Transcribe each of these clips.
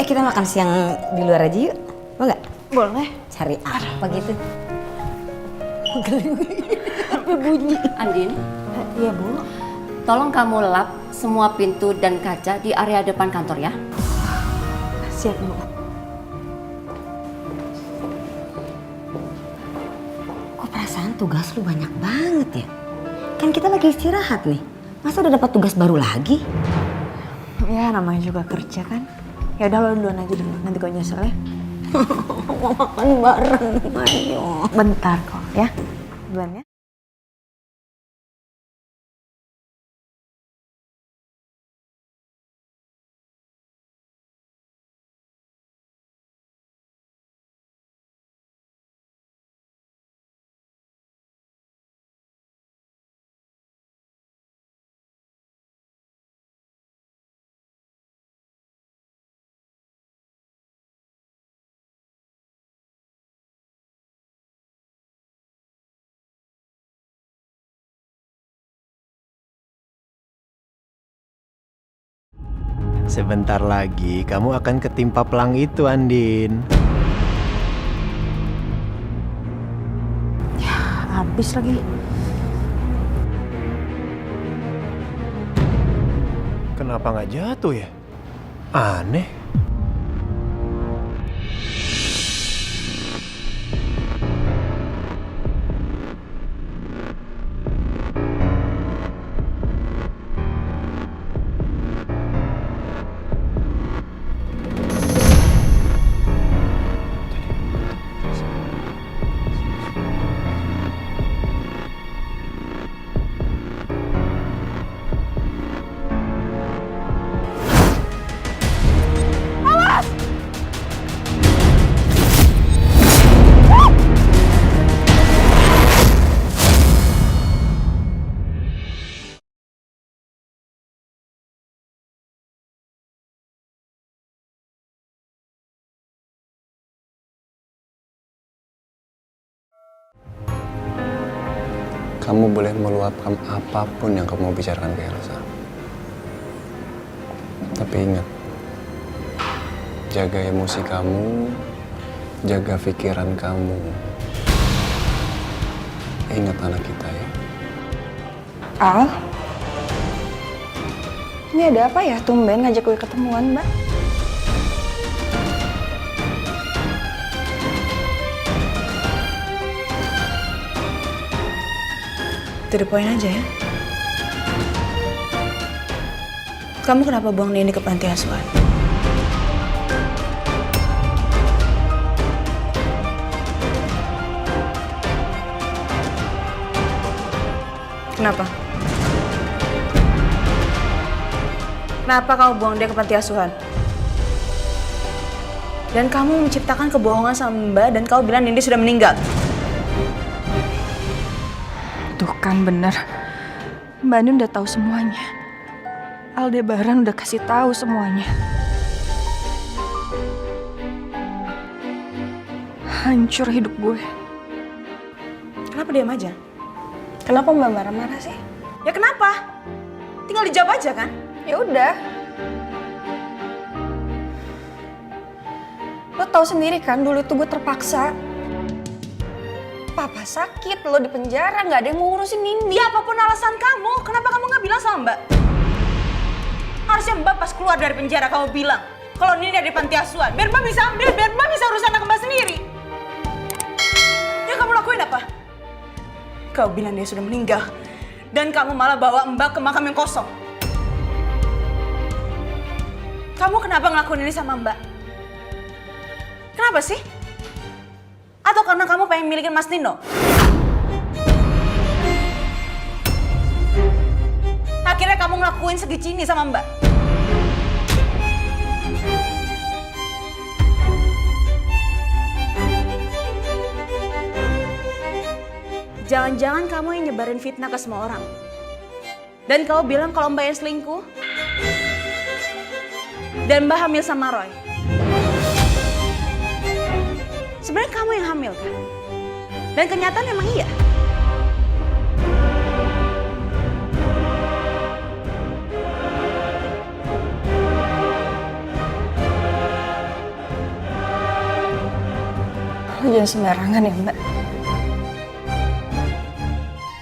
kita makan siang di luar aja yuk. Mau nggak? Boleh. Cari apa gitu? Apa bunyi? Andin, Iya Bu. tolong kamu lap semua pintu dan kaca di area depan kantor ya. Siap Bu. Kok perasaan tugas lu banyak banget ya? Kan kita lagi istirahat nih. Masa udah dapat tugas baru lagi? Ya namanya juga kerja kan. Ya udah lo duluan aja dulu. Nanti gue nyusul ya. Mau makan bareng, ayo. Bentar kok ya. Duluan ya. Sebentar lagi kamu akan ketimpa pelang itu, Andin. Habis lagi. Kenapa nggak jatuh ya? Aneh. Kamu boleh meluapkan apapun yang kamu bicarakan ke Elsa. Tapi ingat, jaga emosi kamu, jaga pikiran kamu. Ingat anak kita ya. Al? Ini ada apa ya? Tumben ngajak gue ketemuan, Mbak. To the point aja ya. Kamu kenapa buang Nini ke panti asuhan? Kenapa? Kenapa kamu buang dia ke panti asuhan? Dan kamu menciptakan kebohongan sama Mbak dan kamu bilang Nindi sudah meninggal. Tuh kan bener. Mbak Andin udah tahu semuanya. Aldebaran udah kasih tahu semuanya. Hancur hidup gue. Kenapa diam aja? Kenapa Mbak marah-marah sih? Ya kenapa? Tinggal dijawab aja kan? Ya udah. Lo tahu sendiri kan dulu itu gue terpaksa. Papa sakit, lo di penjara, nggak ada yang mau ngurusin Nindi. Ya apapun alasan kamu, kenapa kamu nggak bilang sama Mbak? Harusnya Mbak pas keluar dari penjara kamu bilang kalau Nindi ada di panti asuhan. Biar Mbak bisa ambil, biar Mbak bisa urus anak Mbak sendiri. Ya kamu lakuin apa? Kau bilang dia sudah meninggal. Dan kamu malah bawa Mbak ke makam yang kosong. Kamu kenapa ngelakuin ini sama Mbak? Kenapa sih? Atau karena kamu pengen milikin Mas Nino? Akhirnya kamu ngelakuin segini sama Mbak. Jangan-jangan kamu yang nyebarin fitnah ke semua orang. Dan kamu bilang kalau Mbak yang selingkuh. Dan Mbak hamil sama Roy. Sebenarnya kamu yang hamil kan? Dan kenyataan emang iya. Lo jangan sembarangan ya Mbak.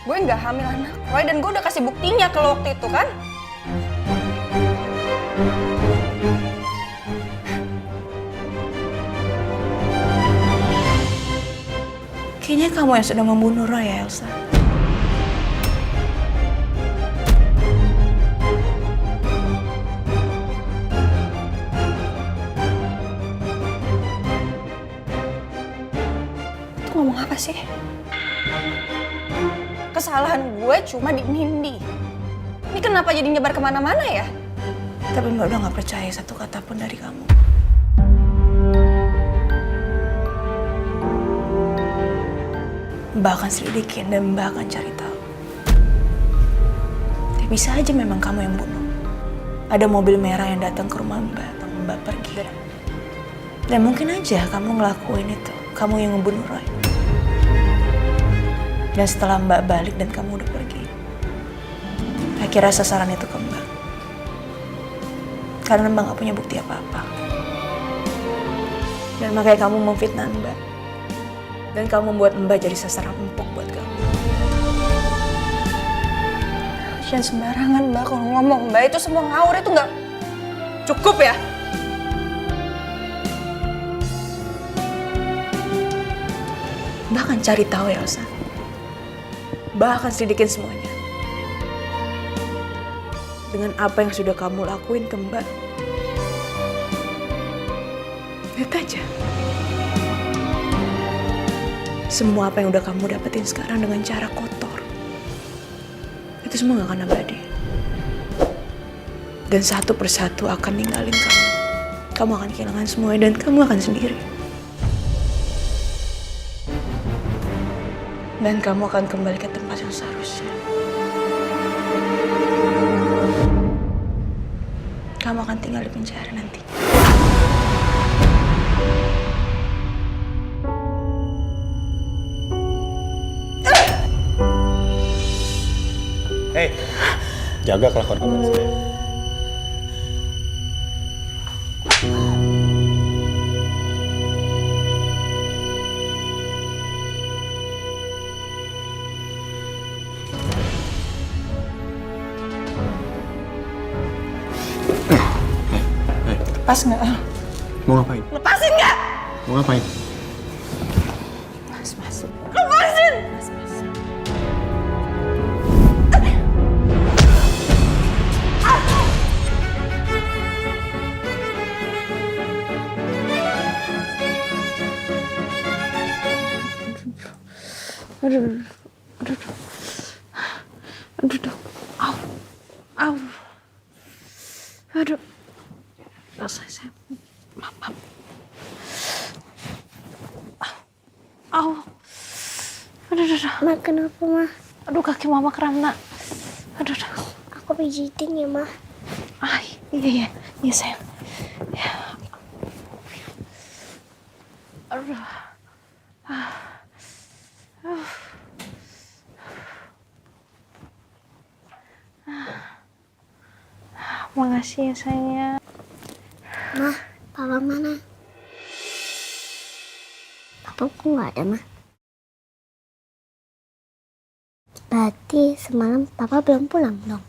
Gue nggak hamil anak Roy dan gue udah kasih buktinya ke lo waktu itu kan. Kayaknya kamu yang sudah membunuh Roy ya Elsa. Itu ngomong apa sih? Kesalahan gue cuma di Nindi. Ini kenapa jadi nyebar kemana-mana ya? Tapi Mbak udah gak percaya satu kata pun dari kamu. Mbak akan selidikin dan Mbak akan cari tahu. Tapi bisa aja memang kamu yang bunuh. Ada mobil merah yang datang ke rumah Mbak atau Mbak pergi. Dan mungkin aja kamu ngelakuin itu. Kamu yang ngebunuh Roy. Dan setelah Mbak balik dan kamu udah pergi, akhirnya sasaran itu ke Mbak. Karena Mbak gak punya bukti apa-apa. Dan makanya kamu memfitnah Mbak. Dan kamu membuat Mbak jadi sasaran empuk buat kamu. Jangan sembarangan Mbak kalau ngomong. Mbak itu semua ngawur itu gak cukup ya? Mbak akan cari tahu ya Elsa. Mbak akan selidikin semuanya. Dengan apa yang sudah kamu lakuin ke Mbak. Lihat aja. Semua apa yang udah kamu dapetin sekarang dengan cara kotor. Itu semua gak akan abadi. Dan satu persatu akan ninggalin kamu. Kamu akan kehilangan semuanya dan kamu akan sendiri. Dan kamu akan kembali ke tempat yang seharusnya. Kamu akan tinggal di penjara nanti. Hei, jaga kelakuan kamu Elsa. Lepas nggak? Mau ngapain? Lepasin nggak? Mau ngapain? Mas, lepasin! Aduh. Saya. Mama. Aduh. Ma, kenapa, Ma? Aduh, kaki mama kram, nak. Aduh. Aku pijitin ya, Ma. Iya, sayang. Ya. Aduh. Makasih ya, sayang. Ma, Papa mana? Papa kok nggak ada, Ma? Berarti semalam Papa belum pulang dong?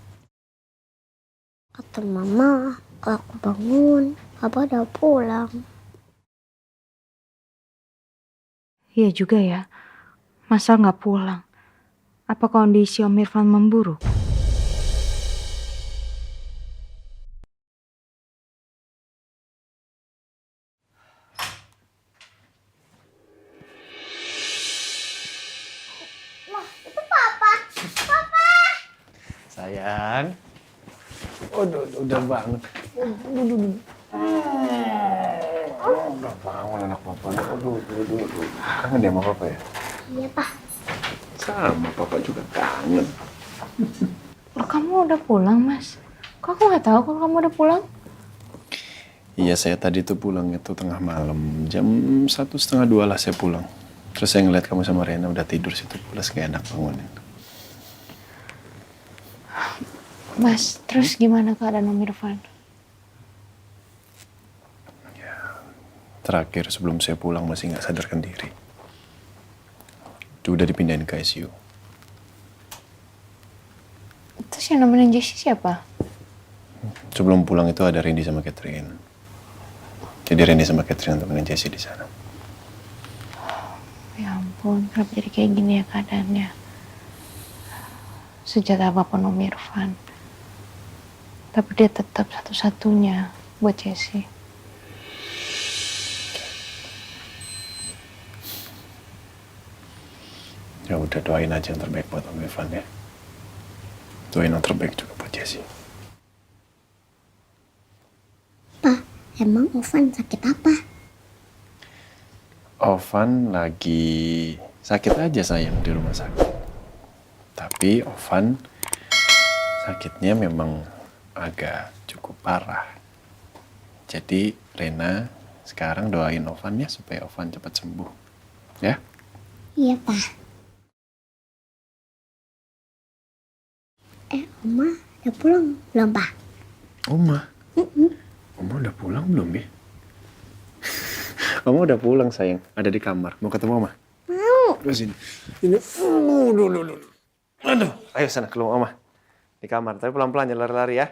Kata Mama, kalau aku bangun, Papa udah pulang. Iya juga ya, masa nggak pulang? Apa kondisi Om Irfan memburuk? Sayang. Udah bangun. Udah bangun anak papa. Aduh. Kangen dia sama papa ya? Iya, Pak. Sama papa juga kangen. Loh, kamu udah pulang, Mas? Kok aku nggak tahu kalau kamu udah pulang? Iya, saya tadi tuh pulang itu tengah malam. Jam 1:30 lah saya pulang. Terus saya ngeliat kamu sama Rena udah tidur situ. Plus gak enak bangunin. Mas, terus gimana keadaan Om Irfan? terakhir sebelum saya pulang masih nggak sadarkan diri. Itu udah dipindahin ke ICU. Terus yang nemenin Jessie siapa? Sebelum pulang itu ada Randy sama Catherine. Jadi Randy sama Catherine temenin Jessie di sana. Ya ampun, kenapa jadi kayak gini ya keadaannya? Sejahat apapun Om Irfan, tapi dia tetap satu-satunya buat Jessie. Ya udah, doain aja yang terbaik buat Om Irfan ya. Doain yang terbaik juga buat Jessie. Pa, emang Ovan sakit apa? Ovan lagi sakit aja sayang di rumah sakit. Tapi Ovan sakitnya memang agak cukup parah. Jadi Rena sekarang doain Ovan ya supaya Ovan cepat sembuh. Ya? Iya, Pa. Oma udah pulang belum, Pa? Oma? Oma udah pulang belum ya? Oma udah pulang sayang, ada di kamar. Mau ketemu Oma? Mau. Ke sini. Ini. Aduh. Ayo sana ke rumah Oma. Di kamar, tapi pelan-pelan jangan lari-lari ya.